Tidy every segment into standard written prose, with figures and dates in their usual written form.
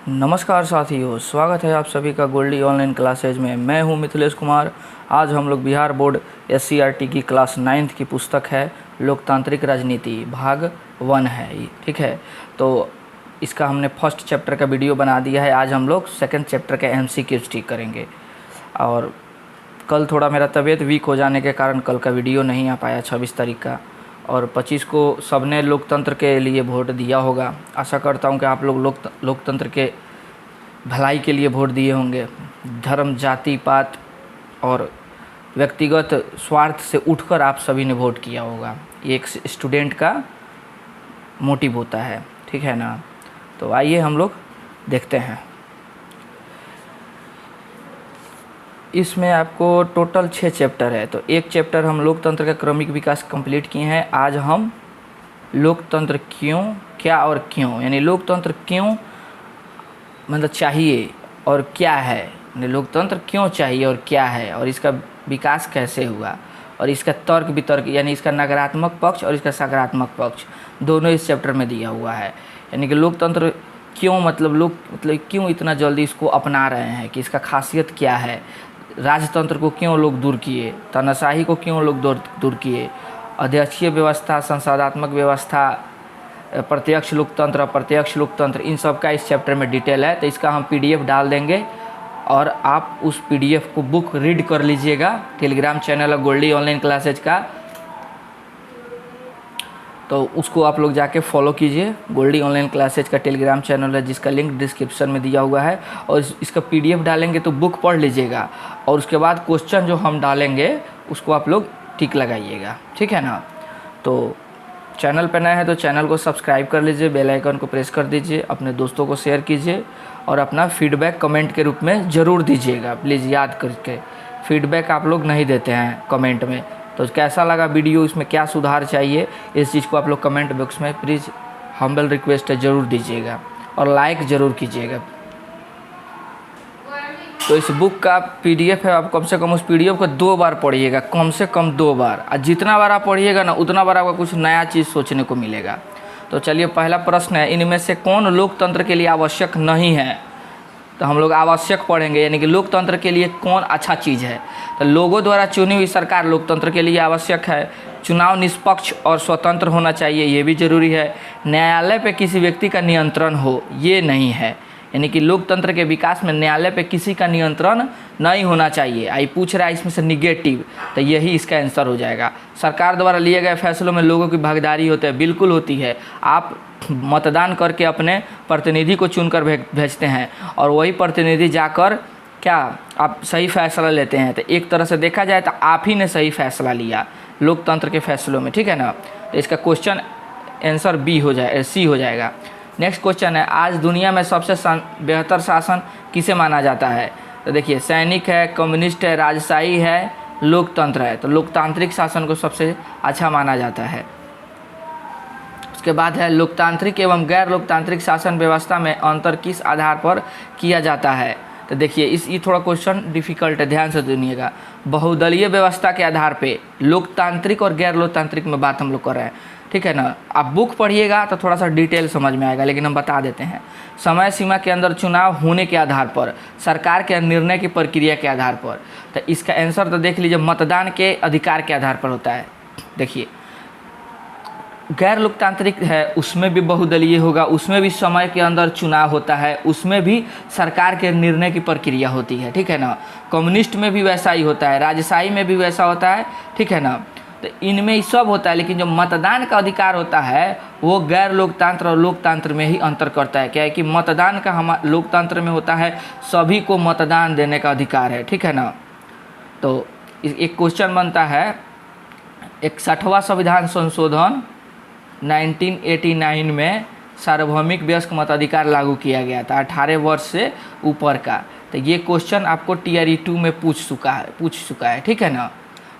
नमस्कार साथियों, स्वागत है आप सभी का गोल्डी ऑनलाइन क्लासेज में। मैं हूं मिथिलेश कुमार। आज हम लोग बिहार बोर्ड SCRT की क्लास 9th की पुस्तक है लोकतांत्रिक राजनीति भाग 1 है, ठीक है। तो इसका हमने फर्स्ट चैप्टर का वीडियो बना दिया है। आज हम लोग सेकंड चैप्टर के MCQs ठीक करेंगे। और कल थोड़ा मेरा तबीयत वीक हो जाने के कारण कल का वीडियो नहीं आ पाया 26 तारीख का। और 25 को सबने लोकतंत्र के लिए वोट दिया होगा। आशा करता हूं कि आप लोग लोकतंत्र के भलाई के लिए वोट दिए होंगे। धर्म, जाति, पात और व्यक्तिगत स्वार्थ से उठकर आप सभी ने वोट किया होगा। ये एक स्टूडेंट का मोटिव होता है, ठीक है ना। तो आइए हम लोग देखते हैं। इसमें आपको टोटल 6 चैप्टर है। तो एक चैप्टर हम लोकतंत्र का क्रमिक विकास कंप्लीट किए हैं। आज हम लोकतंत्र क्यों, क्या और क्यों, यानी लोकतंत्र क्यों मतलब चाहिए और क्या है, यानी लोकतंत्र क्यों चाहिए और क्या है, और इसका विकास कैसे हुआ, और इसका तर्क वितर्क यानी इसका नकारात्मक पक्ष और इसका सकारात्मक पक्ष दोनों इस चैप्टर में दिया हुआ है। यानी कि लोकतंत्र क्यों मतलब क्यों इतना जल्दी इसको अपना रहे हैं, कि इसका खासियत क्या है। राजतंत्र को क्यों लोग दूर किए, तानाशाही को क्यों लोग दूर किए, अध्यक्षीय व्यवस्था, संसदात्मक व्यवस्था, प्रत्यक्ष लोकतंत्र, अप्रत्यक्ष लोकतंत्र, इन सब का इस चैप्टर में डिटेल है। तो इसका हम PDF डाल देंगे और आप उस PDF को बुक रीड कर लीजिएगा। टेलीग्राम चैनल है गोल्डी ऑनलाइन क्लासेज का, तो उसको आप लोग जाके फॉलो कीजिए। गोल्डी ऑनलाइन क्लासेज का टेलीग्राम चैनल है जिसका लिंक डिस्क्रिप्शन में दिया हुआ है। और इसका PDF डालेंगे तो बुक पढ़ लीजिएगा, और उसके बाद क्वेश्चन जो हम डालेंगे उसको आप लोग टिक लगाइएगा, ठीक है ना। तो चैनल पर नए हैं तो चैनल को सब्सक्राइब कर लीजिए, बेल आइकन को प्रेस कर दीजिए, अपने दोस्तों को शेयर कीजिए और अपना फीडबैक कमेंट के रूप में ज़रूर दीजिएगा। प्लीज़ याद करके, फीडबैक आप लोग नहीं देते हैं कमेंट में। तो कैसा लगा वीडियो, इसमें क्या सुधार चाहिए, इस चीज़ को आप लोग कमेंट बॉक्स में प्लीज़ हम्बल रिक्वेस्ट है ज़रूर दीजिएगा, और लाइक ज़रूर कीजिएगा। तो इस बुक का PDF है, आप कम से कम उस PDF को 2 बार पढ़िएगा, कम से कम 2 बार। और जितना बार आप पढ़िएगा ना, उतना बार आपको कुछ नया चीज़ सोचने को मिलेगा। तो चलिए, पहला प्रश्न है, इनमें से कौन लोकतंत्र के लिए आवश्यक नहीं है। तो हम लोग आवश्यक पढ़ेंगे, यानी कि लोकतंत्र के लिए कौन अच्छा चीज़ है। तो लोगों द्वारा चुनी हुई सरकार लोकतंत्र के लिए आवश्यक है। चुनाव निष्पक्ष और स्वतंत्र होना चाहिए, ये भी ज़रूरी है। न्यायालय पे किसी व्यक्ति का नियंत्रण हो, ये नहीं है। यानी कि लोकतंत्र के विकास में न्यायालय पे किसी का नियंत्रण नहीं होना चाहिए। आई पूछ रहा है इसमें से निगेटिव, तो यही इसका आंसर हो जाएगा। सरकार द्वारा लिए गए फैसलों में लोगों की भागीदारी होती है, बिल्कुल होती है। आप मतदान करके अपने प्रतिनिधि को चुनकर भेजते हैं, और वही प्रतिनिधि जाकर क्या आप सही फैसला लेते हैं। तो एक तरह से देखा जाए तो आप ही ने सही फैसला लिया लोकतंत्र के फैसलों में, ठीक है ना। तो इसका क्वेश्चन आंसर C हो जाएगा। नेक्स्ट क्वेश्चन है, आज दुनिया में सबसे बेहतर शासन किसे माना जाता है। तो देखिए, सैनिक है, कम्युनिस्ट है, राजशाही है, लोकतंत्र है। तो लोकतांत्रिक शासन को सबसे अच्छा माना जाता है। उसके बाद है, लोकतांत्रिक एवं गैर लोकतांत्रिक शासन व्यवस्था में अंतर किस आधार पर किया जाता है। तो देखिए, ये थोड़ा क्वेश्चन डिफिकल्ट है, ध्यान से सुनिएगा। बहुदलीय व्यवस्था के आधार पे लोकतांत्रिक और गैर लोकतांत्रिक में बात हम लोग कर रहे हैं, ठीक है ना। आप बुक पढ़िएगा तो थोड़ा सा डिटेल समझ में आएगा, लेकिन हम बता देते हैं। समय सीमा के अंदर चुनाव होने के आधार पर, सरकार के निर्णय की प्रक्रिया के आधार पर। तो इसका आंसर तो देख लीजिए, मतदान के अधिकार के आधार पर होता है। देखिए, गैर लोकतांत्रिक है, उसमें भी बहुदलीय होगा, उसमें भी समय के अंदर चुनाव होता है, उसमें भी सरकार के निर्णय की प्रक्रिया होती है, ठीक है ना। कम्युनिस्ट में भी वैसा ही होता है, राजशाही में भी वैसा होता है, ठीक है ना। तो इनमें ही सब होता है, लेकिन जो मतदान का अधिकार होता है वो गैर लोकतंत्र और लोकतंत्र में ही अंतर करता है। क्या है कि मतदान का लोकतंत्र में होता है, सभी को मतदान देने का अधिकार है, ठीक है ना। तो एक क्वेश्चन बनता है, 61वां संविधान संशोधन 1989 में सार्वभौमिक वयस्क मताधिकार लागू किया गया था 18 वर्ष से ऊपर का। तो ये क्वेश्चन आपको TRE 2 में पूछ चुका है, ठीक है ना।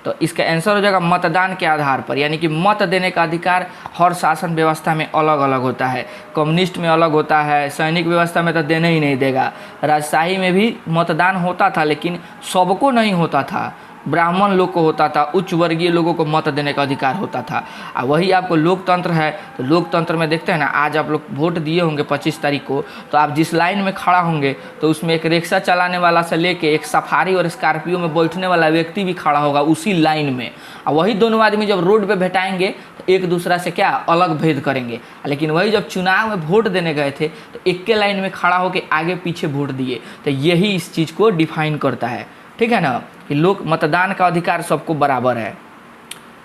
तो इसका आंसर हो जाएगा मतदान के आधार पर, यानी कि मत देने का अधिकार हर शासन व्यवस्था में अलग अलग होता है। कम्युनिस्ट में अलग होता है, सैनिक व्यवस्था में तो देने ही नहीं देगा। राजशाही में भी मतदान होता था, लेकिन सबको नहीं होता था। ब्राह्मण लोग को होता था, उच्च वर्गीय लोगों को मत देने का अधिकार होता था। और वही आपको लोकतंत्र है, तो लोकतंत्र में देखते हैं ना, आज आप लोग वोट दिए होंगे 25 तारीख को, तो आप जिस लाइन में खड़ा होंगे तो उसमें एक रिक्शा चलाने वाला से लेके एक सफारी और स्कॉर्पियो में बैठने वाला व्यक्ति भी खड़ा होगा उसी लाइन में। और वही दोनों आदमी जब रोड पे भेटाएंगे तो एक दूसरा से क्या अलग भेद करेंगे। लेकिन वही जब चुनाव में वोट देने गए थे तो एक के लाइन में खड़ा होकर आगे पीछे वोट दिए। तो यही इस चीज़ को डिफाइन करता है, ठीक है ना, कि लोक मतदान का अधिकार सबको बराबर है।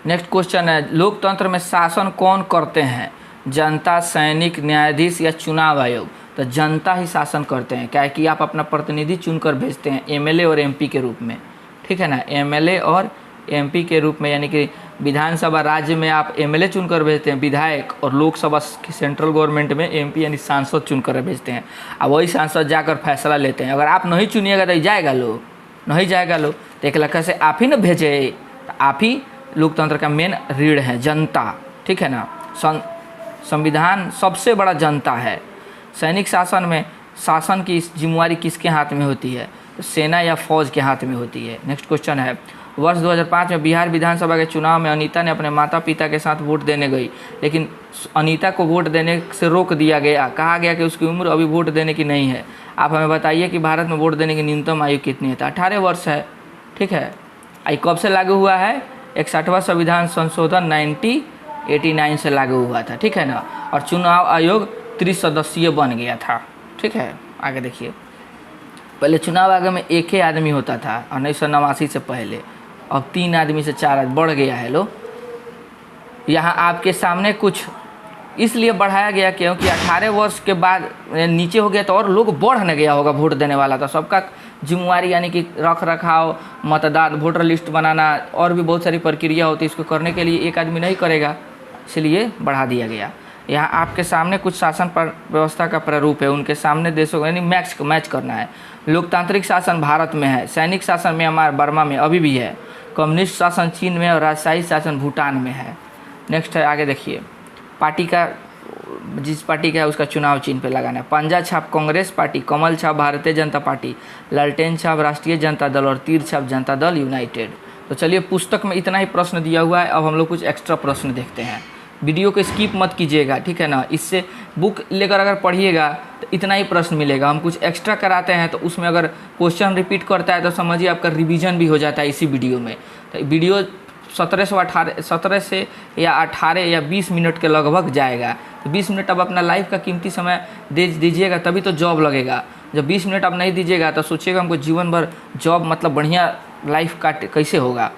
नेक्स्ट क्वेश्चन है, लोकतंत्र में शासन कौन करते हैं? जनता, सैनिक, न्यायाधीश या चुनाव आयोग? तो जनता ही शासन करते हैं, क्या है कि आप अपना प्रतिनिधि चुनकर भेजते हैं एमएलए और एमपी के रूप में, ठीक है ना, एमएलए और एमपी के रूप में, यानी कि विधानसभा राज्य में आप एमएलए चुनकर भेजते हैं विधायक, और लोकसभा सेंट्रल गवर्नमेंट में एमपी यानी सांसद चुनकर भेजते हैं। अब वही सांसद जाकर फैसला लेते हैं। अगर आप नहीं चुनिएगा तो जाएगा लो, नहीं जाएगा लो, तो एक लक्ष्य से आप ही ना भेजे, तो आप ही लोकतंत्र का मेन रीढ़ है, जनता, ठीक है ना। संविधान सबसे बड़ा जनता है। सैनिक शासन में शासन की जिम्मेवारी किसके हाथ में होती है? तो सेना या फौज के हाथ में होती है। नेक्स्ट क्वेश्चन है, वर्ष 2005 में बिहार विधानसभा के चुनाव में अनीता ने अपने माता पिता के साथ वोट देने गई, लेकिन अनीता को वोट देने से रोक दिया गया। कहा गया कि उसकी उम्र अभी वोट देने की नहीं है। आप हमें बताइए कि भारत में वोट देने की न्यूनतम आयु कितनी है? 18 वर्ष है, ठीक है। आई कब से लागू हुआ है? 61वां संविधान संशोधन 1989 से लागू हुआ था, ठीक है ना। और चुनाव आयोग 30 सदस्यीय बन गया था, ठीक है। आगे देखिए, पहले चुनाव आयोग में एक ही आदमी होता था 1989 से पहले, अब 3 आदमी से 4 आदमी बढ़ गया है। लो यहाँ आपके सामने कुछ इसलिए बढ़ाया गया क्योंकि 18 वर्ष के बाद नीचे हो गया तो और लोग बढ़ न गया होगा वोट देने वाला। तो सबका जिम्मेवारी यानी कि रख रखाव, मतदान, वोटर लिस्ट बनाना और भी बहुत सारी प्रक्रिया होती है, इसको करने के लिए एक आदमी नहीं करेगा, इसलिए बढ़ा दिया गया। यहाँ आपके सामने कुछ शासन पर व्यवस्था का प्रारूप है, उनके सामने देशों यानी मैच करना है। लोकतांत्रिक शासन भारत में है, सैनिक शासन म्यांमार बर्मा में अभी भी है, कम्युनिस्ट शासन चीन में और राजशाही शासन भूटान में है। नेक्स्ट है, आगे देखिए, पार्टी का जिस पार्टी का है उसका चुनाव चिन्ह पे लगाना है। पंजा छाप कांग्रेस पार्टी, कमल छाप भारतीय जनता पार्टी, लालटेन छाप राष्ट्रीय जनता दल और तीर छाप जनता दल यूनाइटेड। तो चलिए, पुस्तक में इतना ही प्रश्न दिया हुआ है, अब हम लोग कुछ एक्स्ट्रा प्रश्न देखते हैं। वीडियो को स्किप मत कीजिएगा, ठीक है ना। इससे बुक लेकर अगर पढ़िएगा तो इतना ही प्रश्न मिलेगा। हम कुछ एक्स्ट्रा कराते हैं तो उसमें अगर क्वेश्चन रिपीट करता है तो समझिए आपका रिवीजन भी हो जाता है इसी वीडियो में। तो वीडियो 17 से या 18 या 20 मिनट के लगभग जाएगा। तो 20 मिनट अब अपना लाइफ का कीमती समय दे दीजिएगा, तभी तो जॉब लगेगा। जब 20 मिनट आप नहीं दीजिएगा तो सोचिएगा हमको जीवन भर जॉब मतलब बढ़िया लाइफ का कैसे होगा।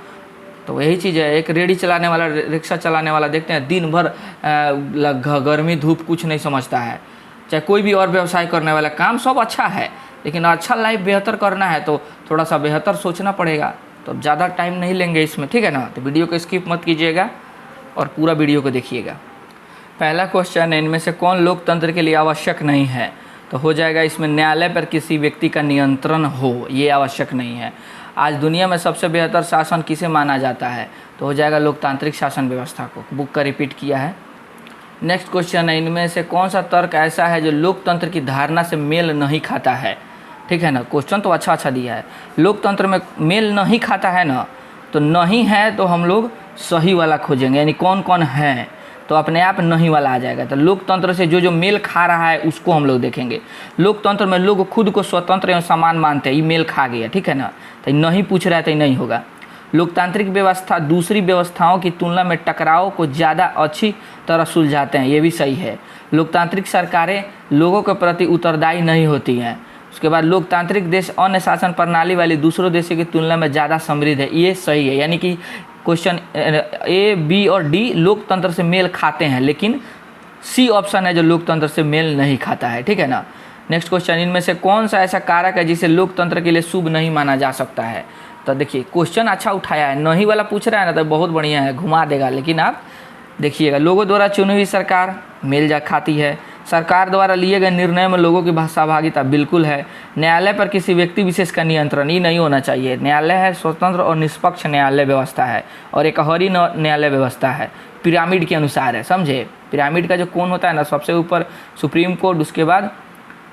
तो यही चीज़ है, एक रेडी चलाने वाला, रिक्शा चलाने वाला देखते हैं दिन भर गर्मी धूप कुछ नहीं समझता है। चाहे कोई भी और व्यवसाय करने वाला, काम सब अच्छा है, लेकिन अच्छा लाइफ बेहतर करना है तो थोड़ा सा बेहतर सोचना पड़ेगा। तो अब ज़्यादा टाइम नहीं लेंगे इसमें, ठीक है ना। तो वीडियो को स्किप मत कीजिएगा और पूरा वीडियो को देखिएगा। पहला क्वेश्चन है, इनमें से कौन लोकतंत्र के लिए आवश्यक नहीं है? तो हो जाएगा इसमें न्यायालय पर किसी व्यक्ति का नियंत्रण हो, ये आवश्यक नहीं है। आज दुनिया में सबसे बेहतर शासन किसे माना जाता है? तो हो जाएगा लोकतांत्रिक शासन व्यवस्था को। बुक का रिपीट किया है। नेक्स्ट क्वेश्चन है, इनमें से कौन सा तर्क ऐसा है जो लोकतंत्र की धारणा से मेल नहीं खाता है? ठीक है ना, क्वेश्चन तो अच्छा दिया है। लोकतंत्र में मेल नहीं खाता है ना, तो नहीं है तो हम लोग सही वाला खोजेंगे, यानी कौन कौन है, तो अपने आप नहीं वाला आ जाएगा। तो लोकतंत्र से जो मेल खा रहा है उसको हम लोग देखेंगे। लोकतंत्र में लोग खुद को स्वतंत्र एवं समान मानते हैं, ये मेल खा गया, ठीक है ना। तो नहीं पूछ रहा है तो नहीं होगा। लोकतांत्रिक व्यवस्था दूसरी व्यवस्थाओं की तुलना में टकराव को ज़्यादा अच्छी तरह सुलझाते हैं, ये भी सही है। लोकतांत्रिक सरकारें लोगों के प्रति उत्तरदायी नहीं होती हैं। उसके बाद लोकतांत्रिक देश अन्य शासन प्रणाली वाली दूसरों देशों की तुलना में ज़्यादा समृद्ध है, ये सही है। यानी कि क्वेश्चन ए, बी और डी लोकतंत्र से मेल खाते हैं, लेकिन सी ऑप्शन है जो लोकतंत्र से मेल नहीं खाता है, ठीक है ना। नेक्स्ट क्वेश्चन, इनमें से कौन सा ऐसा कारक है जिसे लोकतंत्र के लिए शुभ नहीं माना जा सकता है? तो देखिए, क्वेश्चन अच्छा उठाया है, नहीं वाला पूछ रहा है ना, तो बहुत बढ़िया है, घुमा देगा। लेकिन आप देखिएगा, लोगों द्वारा चुनी हुई सरकार मेल जा खाती है। सरकार द्वारा लिए गए निर्णय में लोगों की सहभागिता बिल्कुल है। न्यायालय पर किसी व्यक्ति विशेष का नियंत्रण ही नहीं होना चाहिए। न्यायालय है स्वतंत्र और निष्पक्ष न्यायालय व्यवस्था है, और एक हरी न्यायालय व्यवस्था है, पिरामिड के अनुसार है, समझे। पिरामिड का जो कोण होता है ना, सबसे ऊपर सुप्रीम कोर्ट, उसके बाद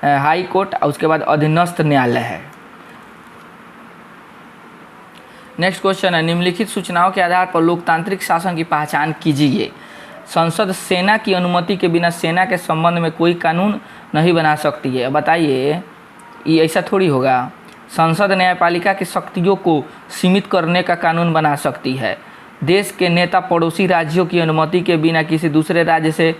हाई कोर्ट और उसके बाद अधीनस्थ न्यायालय है। नेक्स्ट क्वेश्चन है, निम्नलिखित सूचनाओं के आधार पर लोकतांत्रिक शासन की पहचान कीजिए। संसद सेना की अनुमति के बिना सेना के संबंध में कोई कानून नहीं बना सकती है। बताइए, ये ऐसा थोड़ी होगा। संसद न्यायपालिका की शक्तियों को सीमित करने का कानून बना सकती है। देश के नेता पड़ोसी राज्यों की अनुमति के बिना किसी दूसरे राज्य से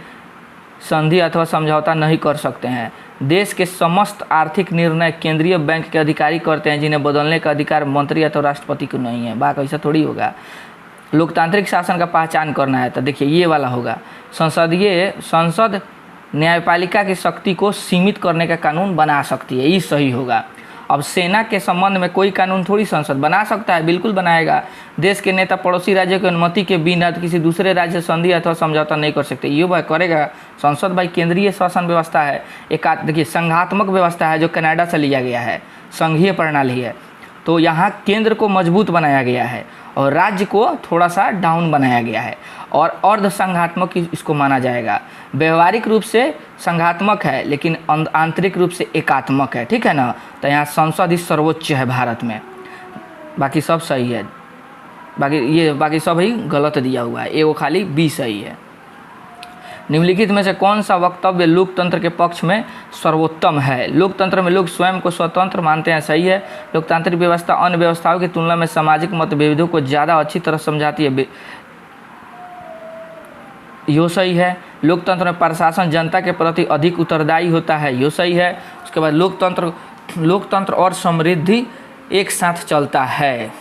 संधि अथवा समझौता नहीं कर सकते हैं। देश के समस्त आर्थिक निर्णय केंद्रीय बैंक के अधिकारी करते हैं, जिन्हें बदलने का अधिकार मंत्री अथवा राष्ट्रपति को नहीं है। बात ऐसा थोड़ी होगा। लोकतांत्रिक शासन का पहचान करना है तो देखिए ये वाला होगा। संसद न्यायपालिका की शक्ति को सीमित करने का कानून बना सकती है, ये सही होगा। अब सेना के संबंध में कोई कानून थोड़ी संसद बना सकता है, बिल्कुल बनाएगा। देश के नेता पड़ोसी राज्य की अनुमति के बिना किसी दूसरे राज्य से संधि अथवा समझौता नहीं कर सकते, ये भाई करेगा संसद। भाई केंद्रीय शासन व्यवस्था है, एक देखिए संघात्मक व्यवस्था है जो कनाडा से लिया गया है, संघीय प्रणाली है। तो यहाँ केंद्र को मजबूत बनाया गया है और राज्य को थोड़ा सा डाउन बनाया गया है, और अर्ध संघात्मक इसको माना जाएगा। व्यवहारिक रूप से संघात्मक है लेकिन आंतरिक रूप से एकात्मक है, ठीक है ना। तो यहाँ संसद ही सर्वोच्च है भारत में, बाकी सब सही है। बाकी सब ही गलत दिया हुआ है, एगो खाली बी सही है। निम्नलिखित में से कौन सा वक्तव्य लोकतंत्र के पक्ष में सर्वोत्तम है? लोकतंत्र में लोग स्वयं को स्वतंत्र मानते हैं, सही है। लोकतांत्रिक व्यवस्था अन्य व्यवस्थाओं की तुलना में सामाजिक मतभेदों को ज़्यादा अच्छी तरह समझाती है, यो सही है। लोकतंत्र में प्रशासन जनता के प्रति अधिक उत्तरदायी होता है, यो सही है। उसके बाद लोकतंत्र और समृद्धि एक साथ चलता है।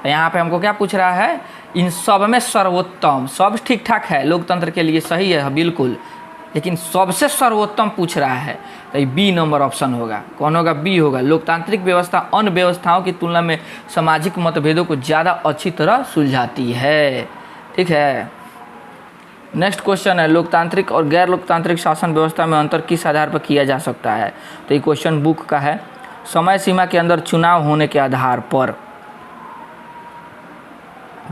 यहाँ पे हमको क्या पूछ रहा है? इन सब में सर्वोत्तम, सब ठीक ठाक है लोकतंत्र के लिए, सही है बिल्कुल, लेकिन सबसे सर्वोत्तम पूछ रहा है तो ये बी नंबर ऑप्शन होगा। कौन होगा? बी होगा। लोकतांत्रिक व्यवस्था अन्य व्यवस्थाओं की तुलना में सामाजिक मतभेदों को ज़्यादा अच्छी तरह सुलझाती है, ठीक है। नेक्स्ट क्वेश्चन है, लोकतांत्रिक और गैर लोकतांत्रिक शासन व्यवस्था में अंतर किस आधार पर किया जा सकता है? तो ये क्वेश्चन बुक का है। समय सीमा के अंदर चुनाव होने के आधार पर,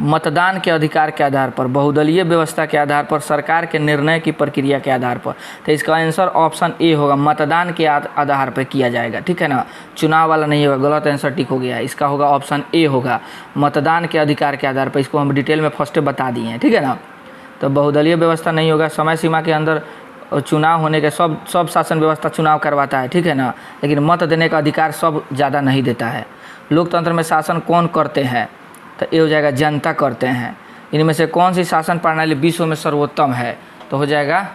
मतदान के अधिकार के आधार पर, बहुदलीय व्यवस्था के आधार पर, सरकार के निर्णय की प्रक्रिया के आधार पर। तो इसका आंसर ऑप्शन ए होगा, मतदान के आधार पर किया जाएगा, ठीक है ना। चुनाव वाला नहीं होगा, गलत आंसर टिक हो गया। इसका होगा ऑप्शन ए होगा, मतदान के अधिकार के आधार पर। इसको हम डिटेल में फर्स्ट बता दिए हैं, ठीक है ना। तो बहुदलीय व्यवस्था नहीं होगा। समय सीमा के अंदर चुनाव होने के सब शासन व्यवस्था चुनाव करवाता है, ठीक है ना, लेकिन मत देने का अधिकार सब ज़्यादा नहीं देता है। लोकतंत्र में शासन कौन करते हैं? तो ये हो जाएगा जनता करते हैं। इनमें से कौन सी शासन प्रणाली विश्व में सर्वोत्तम है? तो हो जाएगा,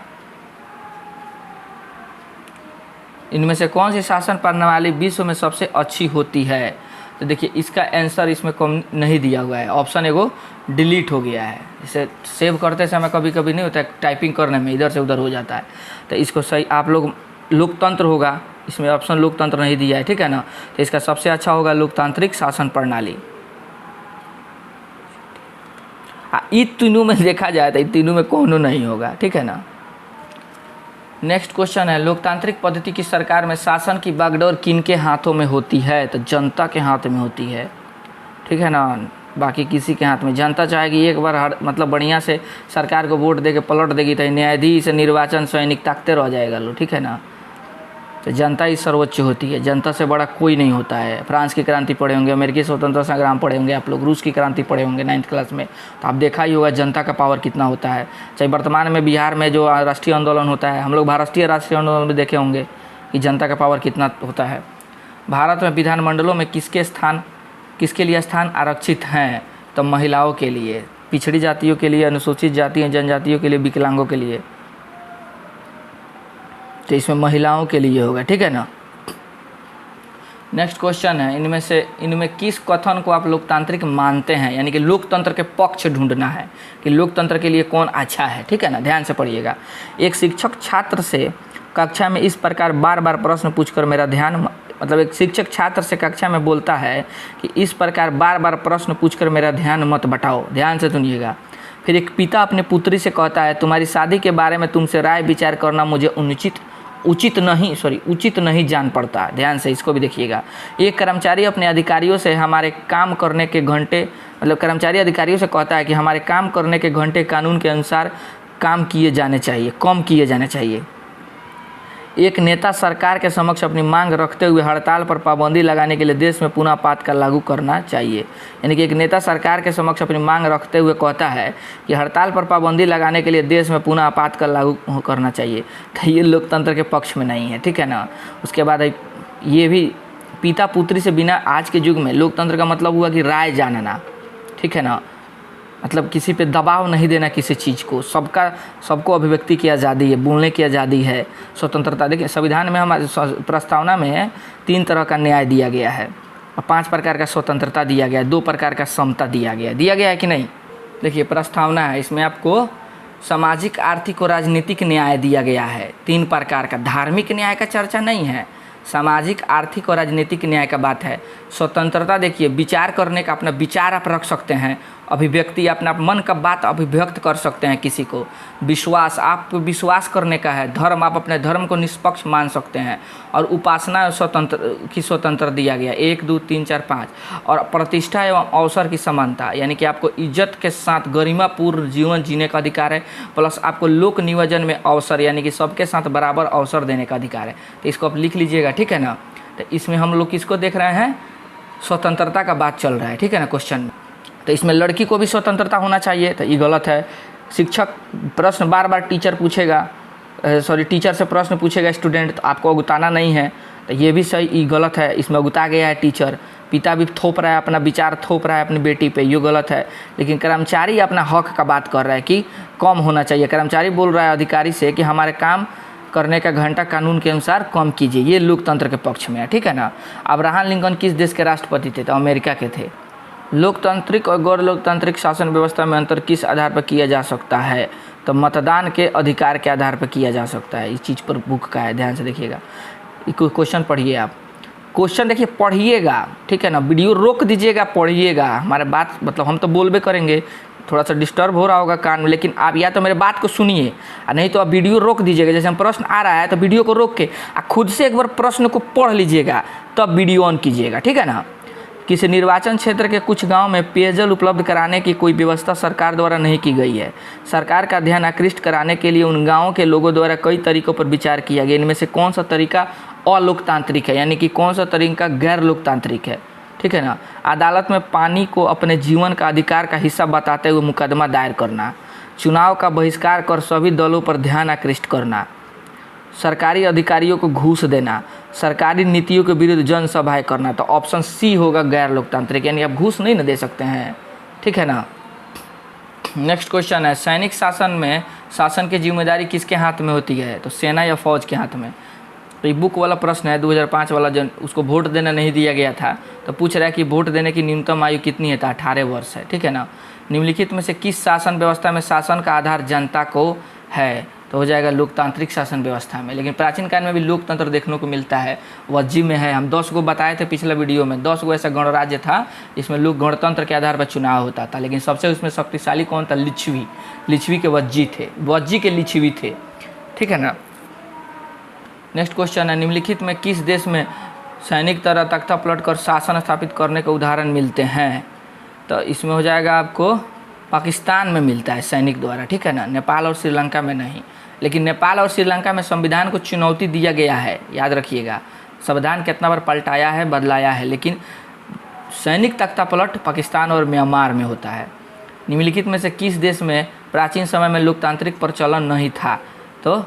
इनमें से कौन सी शासन प्रणाली विश्व में सबसे अच्छी होती है? तो देखिए इसका आंसर इसमें कम नहीं दिया हुआ है, ऑप्शन एगो डिलीट हो गया है। इसे सेव करते समय कभी कभी नहीं होता है, टाइपिंग करने में इधर से उधर हो जाता है। तो इसको सही आप लोग लोकतंत्र होगा, इसमें ऑप्शन लोकतंत्र नहीं दिया है, ठीक है ना। तो इसका सबसे अच्छा होगा लोकतांत्रिक शासन प्रणाली। इन तीनों में देखा जाए तो इन तीनों में कौन नहीं होगा, ठीक है ना। नेक्स्ट क्वेश्चन है, लोकतांत्रिक पद्धति की सरकार में शासन की बागडोर किनके हाथों में होती है? तो जनता के हाथ में होती है, ठीक है ना, बाकी किसी के हाथ में। जनता चाहेगी एक बार मतलब बढ़िया से सरकार को वोट दे के पलट देगी, तो न्यायाधीश निर्वाचन सैनिक ताकते रह जाएगा लो, ठीक है ना। तो जनता ही सर्वोच्च होती है, जनता से बड़ा कोई नहीं होता है। फ्रांस की क्रांति पढ़े होंगे, अमेरिकी स्वतंत्रता संग्राम पढ़े होंगे आप लोग, रूस की क्रांति पढ़े होंगे 9th क्लास में, तो आप देखा ही होगा जनता का पावर कितना होता है। चाहे वर्तमान में बिहार में जो राष्ट्रीय आंदोलन होता है, हम लोग भारतीय राष्ट्रीय आंदोलन में देखे होंगे कि जनता का पावर कितना होता है। भारत में विधानमंडलों में किसके लिए स्थान आरक्षित हैं? तो महिलाओं के लिए, पिछड़ी जातियों के लिए, अनुसूचित जाति जनजातियों के लिए, विकलांगों के लिए। तो इसमें महिलाओं के लिए होगा, ठीक है ना। नेक्स्ट क्वेश्चन है, इनमें किस कथन को आप लोकतांत्रिक मानते हैं? यानी कि लोकतंत्र के पक्ष ढूंढना है कि लोकतंत्र के लिए कौन अच्छा है, ठीक है ना। ध्यान से पढ़िएगा। एक शिक्षक छात्र से कक्षा में इस प्रकार बार बार प्रश्न पूछकर मेरा ध्यान, मतलब एक शिक्षक छात्र से कक्षा में बोलता है कि इस प्रकार बार बार प्रश्न पूछकर मेरा ध्यान मत बटाओ। ध्यान से सुनिएगा। फिर एक पिता अपने पुत्री से कहता है, तुम्हारी शादी के बारे में तुमसे राय विचार करना मुझे उचित नहीं जान पड़ता। ध्यान से इसको भी देखिएगा। एक कर्मचारी अपने अधिकारियों से हमारे काम करने के घंटे, मतलब कर्मचारी अधिकारियों से कहता है कि हमारे काम करने के घंटे कानून के अनुसार कम किए जाने चाहिए। एक नेता सरकार के समक्ष अपनी मांग रखते हुए हड़ताल पर पाबंदी लगाने के लिए देश में पुनः आपातकाल लागू करना चाहिए। यानी कि एक नेता सरकार के समक्ष अपनी मांग रखते हुए कहता है कि हड़ताल पर पाबंदी लगाने के लिए देश में पुनः आपातकाल लागू करना चाहिए, तो ये लोकतंत्र के पक्ष में नहीं है, ठीक है ना। उसके बाद ये भी पिता पुत्री से बिना, आज के युग में लोकतंत्र का मतलब हुआ कि राय जानना, ठीक है ना, मतलब किसी पे दबाव नहीं देना किसी चीज़ को, सबको अभिव्यक्ति की आज़ादी है, बोलने की आज़ादी है, स्वतंत्रता। देखिए संविधान में हमारे प्रस्तावना में 3 तरह का न्याय दिया गया है और 5 प्रकार का स्वतंत्रता दिया गया है, 2 प्रकार का समता दिया गया है कि नहीं। देखिए प्रस्तावना है, इसमें आपको सामाजिक, आर्थिक और राजनीतिक न्याय दिया गया है 3 प्रकार का। धार्मिक न्याय का चर्चा नहीं है, सामाजिक, आर्थिक और राजनीतिक न्याय का बात है। स्वतंत्रता देखिए, विचार करने का अपना विचार आप रख सकते हैं, अभिव्यक्ति, अपना मन का बात अभिव्यक्त कर सकते हैं किसी को। विश्वास, आप विश्वास करने का है। धर्म, आप अपने धर्म को निष्पक्ष मान सकते हैं। और उपासना स्वतंत्र दिया गया 1 2 3 4 5। और प्रतिष्ठा एवं अवसर की समानता, यानी कि आपको इज्जत के साथ गरिमापूर्ण जीवन जीने का अधिकार है, प्लस आपको लोक नियोजन में अवसर, यानी कि सबके साथ बराबर अवसर देने का अधिकार है। तो इसको आप लिख लीजिएगा, ठीक है ना। तो इसमें हम लोग किसको देख रहे हैं, स्वतंत्रता का बात चल रहा है, ठीक है ना क्वेश्चन में। तो इसमें लड़की को भी स्वतंत्रता होना चाहिए, तो ये गलत है। शिक्षक प्रश्न बार बार टीचर से प्रश्न पूछेगा स्टूडेंट, तो आपको उगताना नहीं है, तो ये भी सही, ये गलत है। इसमें उगता गया है टीचर, पिता भी थोप रहा है, अपना विचार थोप रहा है अपनी बेटी पे, ये गलत है। लेकिन कर्मचारी अपना हक का बात कर रहा है कि कम होना चाहिए। कर्मचारी बोल रहा है अधिकारी से कि हमारे काम करने का घंटा कानून के अनुसार कम कीजिए, ये लोकतंत्र के पक्ष में है, ठीक है ना। अब्राहम लिंकन किस देश के राष्ट्रपति थे, तो अमेरिका के थे। लोकतांत्रिक और गैर लोकतांत्रिक शासन व्यवस्था में अंतर किस आधार पर किया जा सकता है, तो मतदान के अधिकार के आधार पर किया जा सकता है। इस चीज़ पर बुक का है, ध्यान से देखिएगा। क्वेश्चन पढ़िए आप, क्वेश्चन देखिए पढ़िएगा, ठीक है ना। वीडियो रोक दीजिएगा, पढ़िएगा। हमारे बात मतलब हम तो बोलबे करेंगे, थोड़ा सा डिस्टर्ब हो रहा होगा कान में, लेकिन आप या तो मेरे बात को सुनिए, नहीं तो आप वीडियो रोक दीजिएगा। जैसे हम प्रश्न आ रहा है तो वीडियो को रोक के खुद से एक बार प्रश्न को पढ़ लीजिएगा, तब वीडियो ऑन कीजिएगा, ठीक है ना। किसी निर्वाचन क्षेत्र के कुछ गांव में पेयजल उपलब्ध कराने की कोई व्यवस्था सरकार द्वारा नहीं की गई है। सरकार का ध्यान आकृष्ट कराने के लिए उन गांवों के लोगों द्वारा कई तरीकों पर विचार किया गया। इनमें से कौन सा तरीका अलोकतांत्रिक है, यानी कि कौन सा तरीका गैर लोकतांत्रिक है, ठीक है ना। अदालत में पानी को अपने जीवन का अधिकार का हिस्सा बताते हुए मुकदमा दायर करना, चुनाव का बहिष्कार कर सभी दलों पर ध्यान आकृष्ट करना, सरकारी अधिकारियों को घूस देना, सरकारी नीतियों के विरुद्ध जनसभाएं करना। तो ऑप्शन सी होगा गैर लोकतांत्रिक, यानी आप घूस नहीं ना दे सकते हैं, ठीक है ना। नेक्स्ट क्वेश्चन है, सैनिक शासन में शासन की जिम्मेदारी किसके हाथ में होती है, तो सेना या फौज के हाथ में। तो ये बुक वाला प्रश्न है 2005 वाला, जन उसको वोट देना नहीं दिया गया था, तो पूछ रहा है कि वोट देने की न्यूनतम आयु कितनी है, तो 18 वर्ष है, ठीक है ना। निम्नलिखित में से किस शासन व्यवस्था में शासन का आधार जनता को है, तो हो जाएगा लोकतांत्रिक शासन व्यवस्था में। लेकिन प्राचीन काल में भी लोकतंत्र देखने को मिलता है, वज्जी में है। हम 10 को बताए थे पिछला वीडियो में, 10 को ऐसा गणराज्य था जिसमें लोग गणतंत्र के आधार पर चुनाव होता था, लेकिन सबसे उसमें शक्तिशाली कौन था, लिच्छवी के वज्जी थे, वज्जी के लिच्छवी थे, ठीक है ना। नेक्स्ट क्वेश्चन है, निम्नलिखित में किस देश में सैनिक तरह तख्ता पलटकर शासन स्थापित करने के उदाहरण मिलते हैं, तो इसमें हो जाएगा आपको पाकिस्तान में मिलता है सैनिक द्वारा, ठीक है ना। नेपाल और श्रीलंका में नहीं। लेकिन नेपाल और श्रीलंका में संविधान को चुनौती दिया गया है, याद रखिएगा। संविधान कितना बार पलटाया है, बदलाया है, लेकिन सैनिक तख्ता पलट पाकिस्तान और म्यांमार में होता है। निम्नलिखित में से किस देश में प्राचीन समय में लोकतांत्रिक प्रचलन नहीं था, तो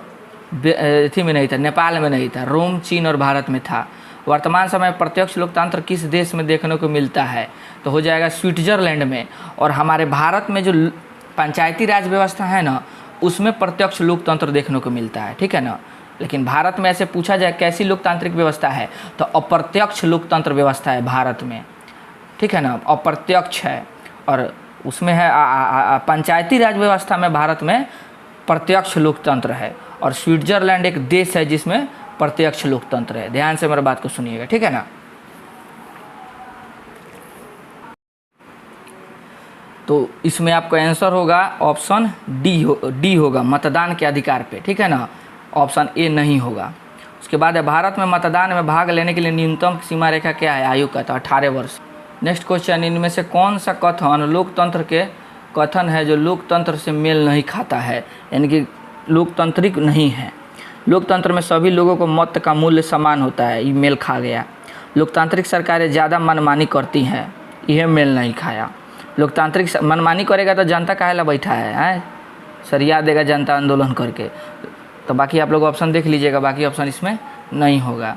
इसी में नहीं था, नेपाल में नहीं था, रोम, चीन और भारत में था। वर्तमान समय प्रत्यक्ष लोकतंत्र किस देश में देखने को मिलता है, तो हो जाएगा स्विट्जरलैंड में। और हमारे भारत में जो पंचायती राज व्यवस्था है ना, उसमें प्रत्यक्ष लोकतंत्र देखने को मिलता है, ठीक है ना। लेकिन भारत में ऐसे पूछा जाए कैसी लोकतांत्रिक व्यवस्था है, तो अप्रत्यक्ष लोकतंत्र व्यवस्था है भारत में, ठीक है ना, अप्रत्यक्ष है। और उसमें है पंचायती राज व्यवस्था में भारत में प्रत्यक्ष लोकतंत्र है। और स्विट्जरलैंड एक देश है जिसमें प्रत्यक्ष लोकतंत्र है। ध्यान से मेरी बात को सुनिएगा, ठीक है ना। तो इसमें आपका आंसर होगा ऑप्शन डी होगा, मतदान के अधिकार पे, ठीक है ना। ऑप्शन ए नहीं होगा। उसके बाद है, भारत में मतदान में भाग लेने के लिए न्यूनतम सीमा रेखा क्या है, आयु का, तो 18 वर्ष। नेक्स्ट क्वेश्चन, इनमें से कौन सा कथन लोकतंत्र के कथन है जो लोकतंत्र से मेल नहीं खाता है, यानी कि लोकतांत्रिक नहीं है, लोकतंत्र में सभी लोगों को मत का मूल्य समान होता है, ये मेल खा गया। लोकतांत्रिक सरकारें ज़्यादा मनमानी करती हैं, यह मेल नहीं खाया। लोकतांत्रिक मनमानी करेगा तो जनता काहे ला बैठा है, सरिया देगा जनता आंदोलन करके। तो बाकी आप लोग ऑप्शन देख लीजिएगा, बाकी ऑप्शन इसमें नहीं होगा।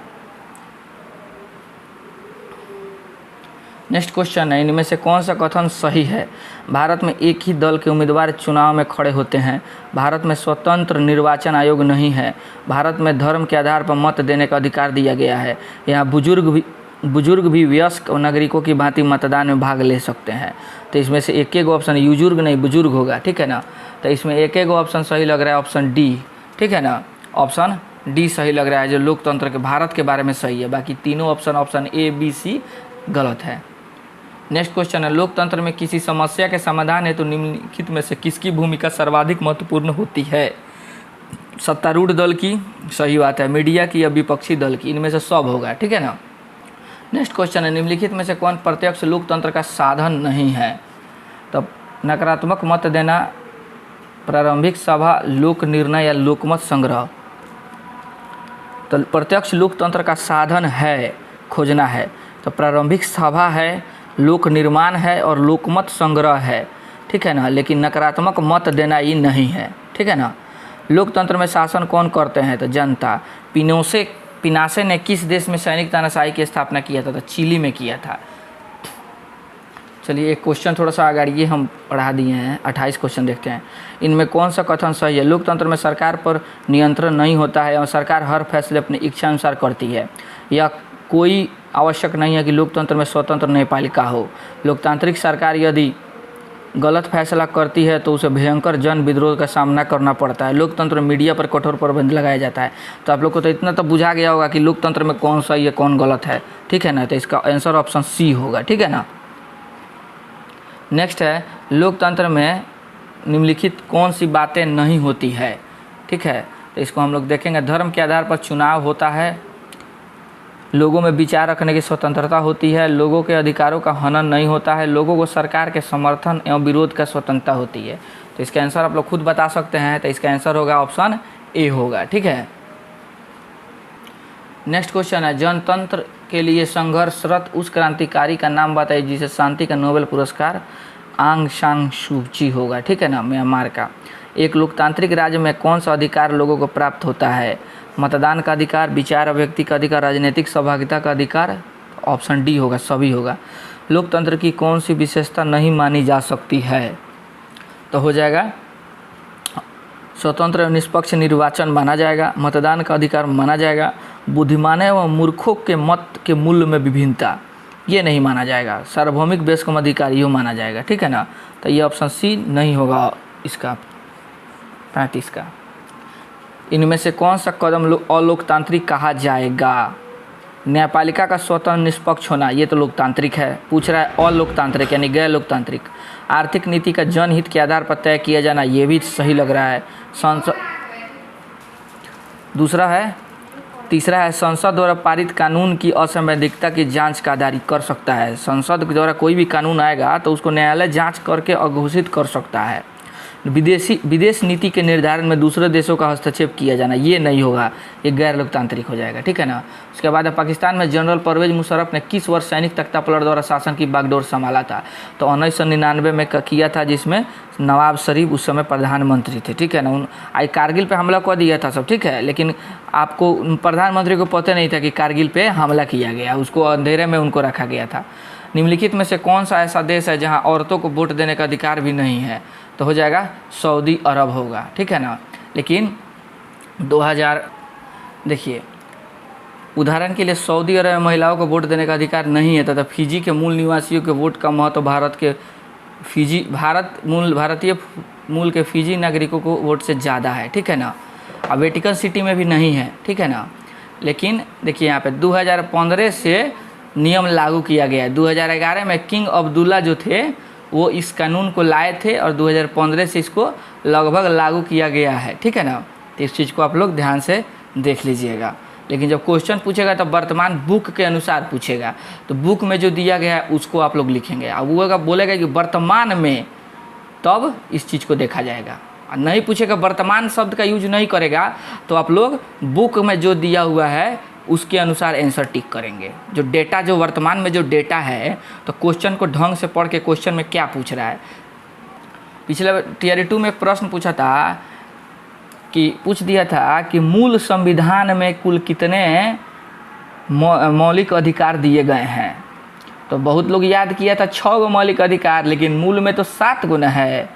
नेक्स्ट क्वेश्चन है, इनमें से कौन सा कथन सही है? भारत में एक ही दल के उम्मीदवार चुनाव में खड़े होते हैं। भारत में स्वतंत्र निर्वाचन आयोग नहीं है। भारत में धर्म के आधार पर मत देने का अधिकार दिया गया है। यहाँ बुजुर्ग भी वयस्क नागरिकों की भांति मतदान में भाग ले सकते हैं। तो इसमें से एक ऑप्शन युजुर्ग नहीं बुजुर्ग होगा, ठीक है ना। तो इसमें एक ऑप्शन सही लग रहा है, ऑप्शन डी, ठीक है ना। ऑप्शन डी सही लग रहा है, जो लोकतंत्र के भारत के बारे में सही है। बाकी तीनों ऑप्शन ए बी सी गलत है। नेक्स्ट क्वेश्चन है, लोकतंत्र में किसी समस्या के समाधान हेतु निम्नलिखित में से किसकी भूमिका सर्वाधिक महत्वपूर्ण होती है? सत्तारूढ़ दल की, सही बात है। मीडिया की या विपक्षी दल की, इनमें से सब होगा, ठीक है ना। नेक्स्ट क्वेश्चन है, निम्नलिखित में से कौन प्रत्यक्ष लोकतंत्र का साधन नहीं है? तो नकारात्मक मत देना, प्रारंभिक सभा, लोक निर्णय या लोकमत संग्रह। तो प्रत्यक्ष लोकतंत्र का साधन है, खोजना है। तो प्रारंभिक सभा है, लोक निर्माण है और लोकमत संग्रह है, ठीक है ना। लेकिन नकारात्मक मत देना ये नहीं है, ठीक है ना। लोकतंत्र में शासन कौन करते हैं? तो जनता। पिनासे ने किस देश में सैनिक तानाशाही की स्थापना किया था? तो चिली में किया था। चलिए एक क्वेश्चन थोड़ा सा आगे ये हम पढ़ा दिए हैं, 28 क्वेश्चन देखते हैं। इनमें कौन सा कथन सही है? लोकतंत्र में सरकार पर नियंत्रण नहीं होता है और सरकार हर फैसले अपनी इच्छा अनुसार करती है। या कोई आवश्यक नहीं है कि लोकतंत्र में स्वतंत्र न्यायपालिका हो। लोकतांत्रिक सरकार यदि गलत फैसला करती है तो उसे भयंकर जन विद्रोह का सामना करना पड़ता है। लोकतंत्र में मीडिया पर कठोर प्रतिबंध लगाया जाता है। तो आप लोग को तो इतना तो बुझा गया होगा कि लोकतंत्र में कौन सही है कौन गलत है, ठीक है ना। तो इसका आंसर ऑप्शन सी होगा, ठीक है ना। नेक्स्ट है, लोकतंत्र में निम्नलिखित कौन सी बातें नहीं होती है, ठीक है। तो इसको हम लोग देखेंगे। धर्म के आधार पर चुनाव होता है, लोगों में विचार रखने की स्वतंत्रता होती है, लोगों के अधिकारों का हनन नहीं होता है, लोगों को सरकार के समर्थन एवं विरोध का स्वतंत्रता होती है। तो इसका आंसर आप लोग खुद बता सकते हैं। तो इसका आंसर होगा ऑप्शन ए होगा, ठीक है। नेक्स्ट क्वेश्चन है, जनतंत्र के लिए संघर्षरत उस क्रांतिकारी का नाम बताइए जिसे शांति का नोबेल पुरस्कार आंग सान सू की होगा, ठीक है ना, म्यांमार का। एक लोकतांत्रिक राज्य में कौन सा अधिकार लोगों को प्राप्त होता है? मतदान का अधिकार, विचार अभिव्यक्ति का अधिकार, राजनीतिक सहभागिता का अधिकार। ऑप्शन डी होगा, सभी होगा। लोकतंत्र की कौन सी विशेषता नहीं मानी जा सकती है? तो हो जाएगा स्वतंत्र एवं निष्पक्ष निर्वाचन माना जाएगा, मतदान का अधिकार माना जाएगा, बुद्धिमान एवं मूर्खों के मत के मूल्य में विभिन्नता ये नहीं माना जाएगा, सार्वभौमिक बेशकम अधिकार ये माना जाएगा, ठीक है ना। तो ये ऑप्शन सी नहीं होगा इसका 35 का। इनमें से कौन सा कदम अलोकतांत्रिक कहा जाएगा? न्यायपालिका का स्वतंत्र निष्पक्ष होना, ये तो लोकतांत्रिक है। पूछ रहा है अलोकतांत्रिक यानी गैर लोकतांत्रिक। आर्थिक नीति का जनहित के आधार पर तय किया जाना, ये भी सही लग रहा है। तीसरा है संसद द्वारा पारित कानून की असंवैधानिकता की जांच का आधारित कर सकता है। संसद के द्वारा कोई भी कानून आएगा तो उसको न्यायालय जांच करके अघोषित कर सकता है। विदेश नीति के निर्धारण में दूसरे देशों का हस्तक्षेप किया जाना, ये नहीं होगा, ये गैर लोकतांत्रिक हो जाएगा, ठीक है ना। उसके बाद पाकिस्तान में जनरल परवेज मुशर्रफ ने किस वर्ष सैनिक तख्तापलट द्वारा शासन की बागडोर संभाला था? तो 1999 में किया था, जिसमें नवाब शरीफ उस समय प्रधानमंत्री थे, ठीक है ना। आई कारगिल पे हमला कर दिया था सब, ठीक है, लेकिन आपको प्रधानमंत्री को पता नहीं था कि कारगिल पे हमला किया गया, उसको अंधेरे में उनको रखा गया था। निम्नलिखित में से कौन सा ऐसा देश है जहां औरतों को वोट देने का अधिकार भी नहीं है? तो हो जाएगा सऊदी अरब होगा, ठीक है ना। लेकिन 2000 देखिए उदाहरण के लिए सऊदी अरब में महिलाओं को वोट देने का अधिकार नहीं है तथा फिजी के मूल निवासियों के वोट का महत्व भारतीय मूल के फिजी नागरिकों को वोट से ज़्यादा है, ठीक है ना। अब वेटिकन सिटी में भी नहीं है, ठीक है ना। लेकिन देखिए यहाँ पे 2015 से नियम लागू किया गया है। 2011 में किंग अब्दुल्ला जो थे वो इस कानून को लाए थे और 2015 से इसको लगभग लागू किया गया है, ठीक है ना। तो इस चीज़ को आप लोग ध्यान से देख लीजिएगा। लेकिन जब क्वेश्चन पूछेगा तो वर्तमान बुक के अनुसार पूछेगा, तो बुक में जो दिया गया है उसको आप लोग लिखेंगे। अब वो अगर बोलेगा कि वर्तमान में, तब इस चीज़ को देखा जाएगा, नहीं पूछेगा, वर्तमान शब्द का यूज नहीं करेगा, तो आप लोग बुक में जो दिया हुआ है उसके अनुसार आंसर टिक करेंगे। जो डेटा, जो वर्तमान में जो डेटा है, तो क्वेश्चन को ढंग से पढ़ के क्वेश्चन में क्या पूछ रहा है। पिछले टीयर 2 में एक प्रश्न पूछा था कि पूछ दिया था कि मूल संविधान में कुल कितने मौलिक अधिकार दिए गए हैं। तो बहुत लोग याद किया था 6 गो मौलिक अधिकार, लेकिन मूल में तो 7 गो न है।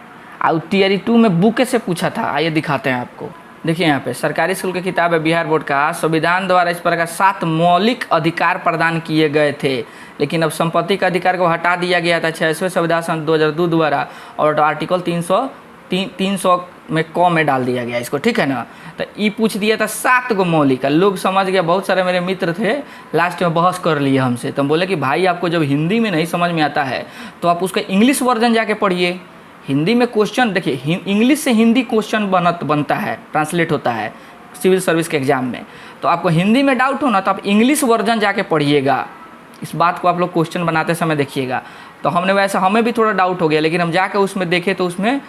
और टीयर 2 में बुके से पूछा था। आइए दिखाते हैं आपको। देखिए यहाँ पे सरकारी स्कूल की किताब है बिहार बोर्ड का। संविधान द्वारा इस प्रकार 7 मौलिक अधिकार प्रदान किए गए थे, लेकिन अब संपत्ति का अधिकार को हटा दिया गया था 6वें संविधान सन 2002 द्वारा, और आर्टिकल 300 में क में डाल दिया गया इसको, ठीक है ना। तो ये पूछ दिया था 7 गो मौलिक। लोग समझ गया, बहुत सारे मेरे मित्र थे, लास्ट में बहस कर लिए हमसे। तो हम बोले कि भाई आपको जब हिंदी में नहीं समझ में आता है तो आप उसका इंग्लिश वर्जन जाके पढ़िए। हिंदी में क्वेश्चन देखिए, इंग्लिश से हिंदी क्वेश्चन बनता है, ट्रांसलेट होता है सिविल सर्विस के एग्जाम में। तो आपको हिंदी में डाउट हो ना, तो आप इंग्लिश वर्जन जाके पढ़िएगा। इस बात को आप लोग क्वेश्चन बनाते समय देखिएगा। तो हमें भी थोड़ा डाउट हो गया, लेकिन हम जाके उसमें देखे तो उसमें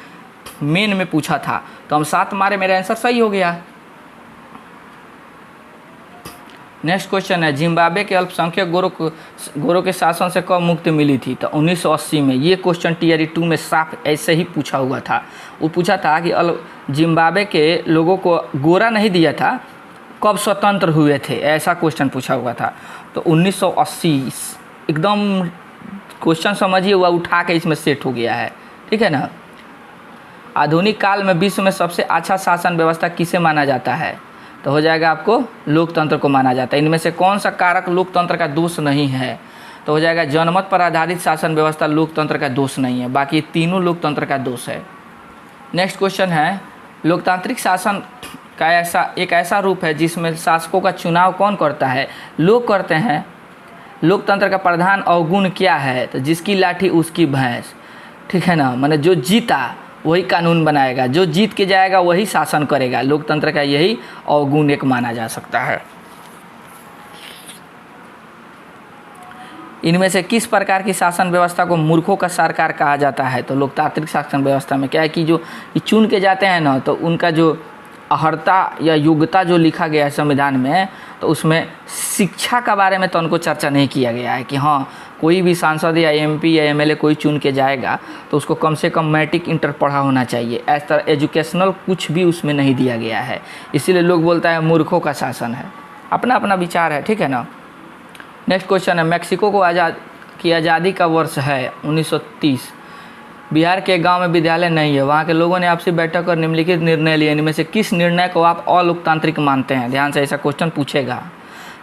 मेन में पूछा था, तो हम 7 मारे, मेरा आंसर सही हो गया। नेक्स्ट क्वेश्चन है, जिम्बाब्वे के अल्पसंख्यक गोरों के शासन से कब मुक्ति मिली थी? तो 1980 में। ये क्वेश्चन टीयर 2 में साफ ऐसे ही पूछा हुआ था। वो पूछा था कि जिम्बाब्वे के लोगों को गोरा नहीं दिया था, कब स्वतंत्र हुए थे, ऐसा क्वेश्चन पूछा हुआ था। तो 1980 एकदम क्वेश्चन समझिए, हुआ उठा के इसमें सेट हो गया है, ठीक है ना। आधुनिक काल में विश्व में सबसे अच्छा शासन व्यवस्था किसे माना जाता है? तो हो जाएगा आपको लोकतंत्र को माना जाता है। इनमें से कौन सा कारक लोकतंत्र का दोष नहीं है? तो हो जाएगा जनमत पर आधारित शासन व्यवस्था लोकतंत्र का दोष नहीं है, बाकी तीनों लोकतंत्र का दोष है। नेक्स्ट क्वेश्चन है, लोकतांत्रिक शासन का एक ऐसा रूप है जिसमें शासकों का चुनाव कौन करता है? लोग करते हैं। लोकतंत्र का प्रधान अवगुण क्या है? तो जिसकी लाठी उसकी भैंस, ठीक है ना। माने जो जीता वही कानून बनाएगा, जो जीत के जाएगा वही शासन करेगा। लोकतंत्र का यही अवगुण एक माना जा सकता है। इनमें से किस प्रकार की शासन व्यवस्था को मूर्खों का सरकार कहा जाता है? तो लोकतांत्रिक शासन व्यवस्था में क्या है कि जो चुन के जाते हैं ना, तो उनका जो अर्हता या योग्यता जो लिखा गया है संविधान में, तो उसमें शिक्षा का बारे में तो उनको चर्चा नहीं किया गया है कि हाँ कोई भी सांसद या एमपी या एमएलए कोई चुन के जाएगा तो उसको कम से कम मैट्रिक इंटर पढ़ा होना चाहिए। इस तरह एजुकेशनल कुछ भी उसमें नहीं दिया गया है, इसीलिए लोग बोलता है मूर्खों का शासन है। अपना अपना विचार है, ठीक है ना। नेक्स्ट क्वेश्चन है, मैक्सिको को आज़ादी का वर्ष है 1930। बिहार के गांव में विद्यालय नहीं है, वहाँ के लोगों ने आपसी बैठक और निम्नलिखित निर्णय लिए, इनमें से किस निर्णय को आप अलोकतांत्रिक मानते हैं? ध्यान से ऐसा क्वेश्चन पूछेगा।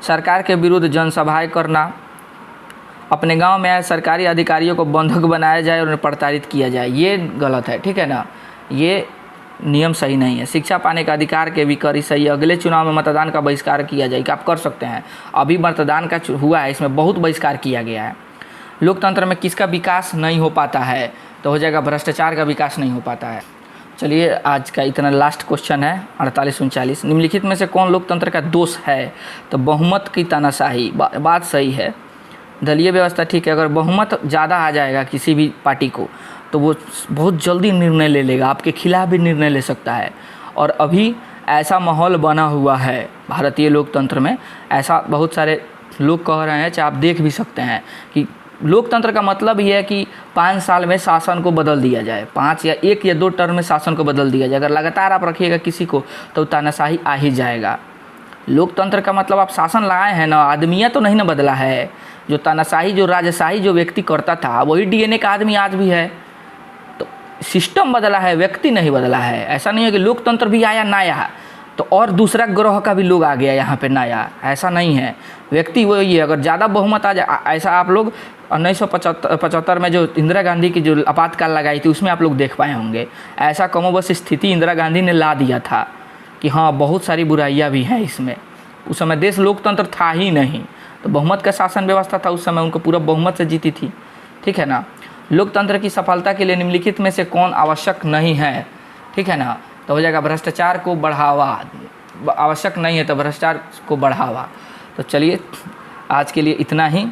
सरकार के विरुद्ध जनसभाएं करना, अपने गांव में आए सरकारी अधिकारियों को बंधक बनाया जाए और उन्हें प्रताड़ित किया जाए, ये गलत है, ठीक है ना। ये नियम सही नहीं है। शिक्षा पाने का अधिकार के विकरी सही है। अगले चुनाव में मतदान का बहिष्कार किया जाए, कि आप कर सकते हैं। अभी मतदान का हुआ है, इसमें बहुत बहिष्कार किया गया है। लोकतंत्र में किसका विकास नहीं हो पाता है? तो हो जाएगा भ्रष्टाचार का विकास नहीं हो पाता है। चलिए आज का इतना लास्ट क्वेश्चन है 48-39। निम्नलिखित में से कौन लोकतंत्र का दोष है? तो बहुमत की तानाशाही। बात सही है। दलीय व्यवस्था ठीक है। अगर बहुमत ज़्यादा आ जाएगा किसी भी पार्टी को तो वो बहुत जल्दी निर्णय ले लेगा, आपके खिलाफ भी निर्णय ले सकता है। और अभी ऐसा माहौल बना हुआ है भारतीय लोकतंत्र में, ऐसा बहुत सारे लोग कह रहे हैं, चाहे आप देख भी सकते हैं कि लोकतंत्र का मतलब ये है कि 5 साल में शासन को बदल दिया जाए, 5 या 1 या 2 टर्म में शासन को बदल दिया जाए। अगर लगातार आप रखिएगा किसी को तो तानाशाही आ ही जाएगा। लोकतंत्र का मतलब आप शासन लगाए हैं ना, आदमिया तो नहीं ना बदला है। जो तानाशाही जो राजशाही जो व्यक्ति करता था वही डीएनए का आदमी आज भी है। तो सिस्टम बदला है, व्यक्ति नहीं बदला है। ऐसा नहीं है कि लोकतंत्र भी आया नया तो और दूसरा ग्रह का भी लोग आ गया यहाँ पे नया, ऐसा नहीं है। व्यक्ति वही है। अगर ज़्यादा बहुमत आ जाए, ऐसा आप लोग 1975 में जो इंदिरा गांधी की जो आपातकाल लगाई थी उसमें आप लोग देख पाए होंगे। ऐसा कमोबस स्थिति इंदिरा गांधी ने ला दिया था कि हाँ बहुत सारी बुराइयाँ भी हैं इसमें। उस समय देश लोकतंत्र था ही नहीं, तो बहुमत का शासन व्यवस्था था उस समय, उनको पूरा बहुमत से जीती थी, ठीक है ना। लोकतंत्र की सफलता के लिए निम्नलिखित में से कौन आवश्यक नहीं है? ठीक है ना। तो हो जाएगा भ्रष्टाचार को बढ़ावा। आवश्यक नहीं है तो भ्रष्टाचार को बढ़ावा। तो चलिए आज के लिए इतना ही।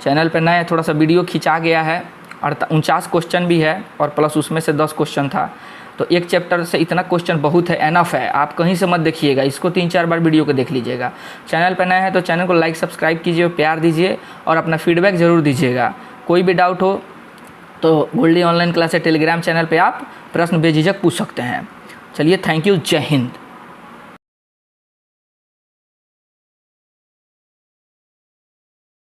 चैनल पर नए थोड़ा सा वीडियो खिंचा गया है, 49 क्वेश्चन भी है और प्लस उसमें से 10 क्वेश्चन था। तो एक चैप्टर से इतना क्वेश्चन बहुत है, एनफ है, आप कहीं से मत देखिएगा, इसको 3-4 बार वीडियो को देख लीजिएगा। चैनल पर नए हैं तो चैनल को लाइक सब्सक्राइब कीजिए, प्यार दीजिए और अपना फीडबैक ज़रूर दीजिएगा। कोई भी डाउट हो तो Goldie online classes Telegram channel पे आप प्रश्न बेझिझक पूछ सकते हैं। चलिए, थैंक यू, जय हिंद।